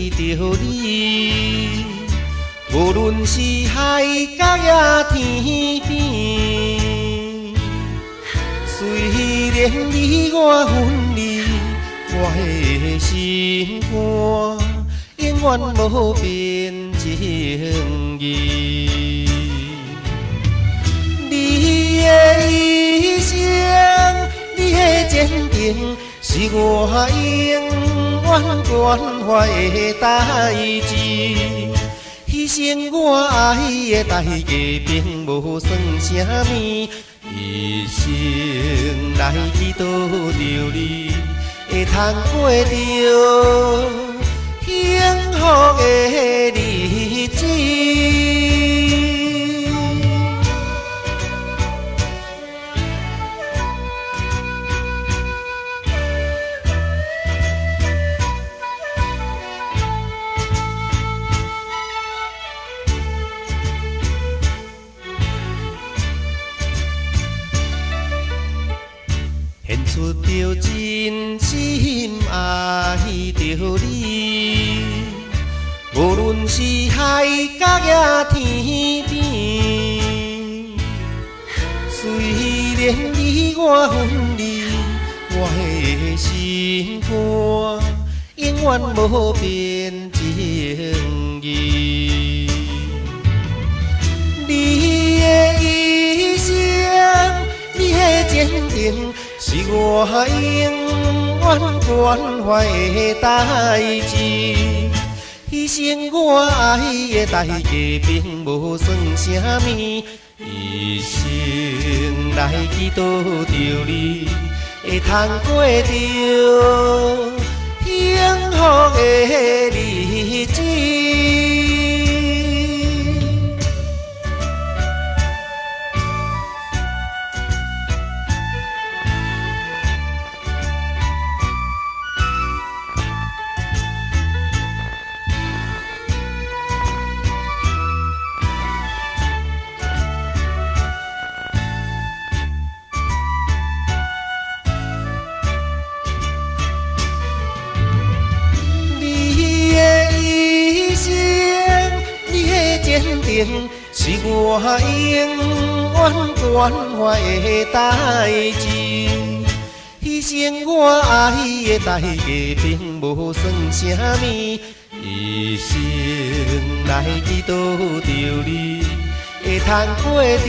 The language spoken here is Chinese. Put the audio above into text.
着你，无论是海角也天边。虽然你我分离，我的心肝永远无变情义。你的一生，你的坚定，是我永远关怀的代志。牺牲我爱的代价，并无算啥物。一生来去倒着你，会通过着幸福的日子。献出着真心爱着你，无论是海角也天边。虽然你我分离，我的心肝永远无变情义。你的一生，你的坚定，是我永远关怀的代志。牺牲我爱的代价，并无算啥物。一生来去倒着你，会通过着幸福的日子。坚定，是我永远关怀的代志。牺牲我爱的代价，并无算啥物。一生来去倒着你，会通过着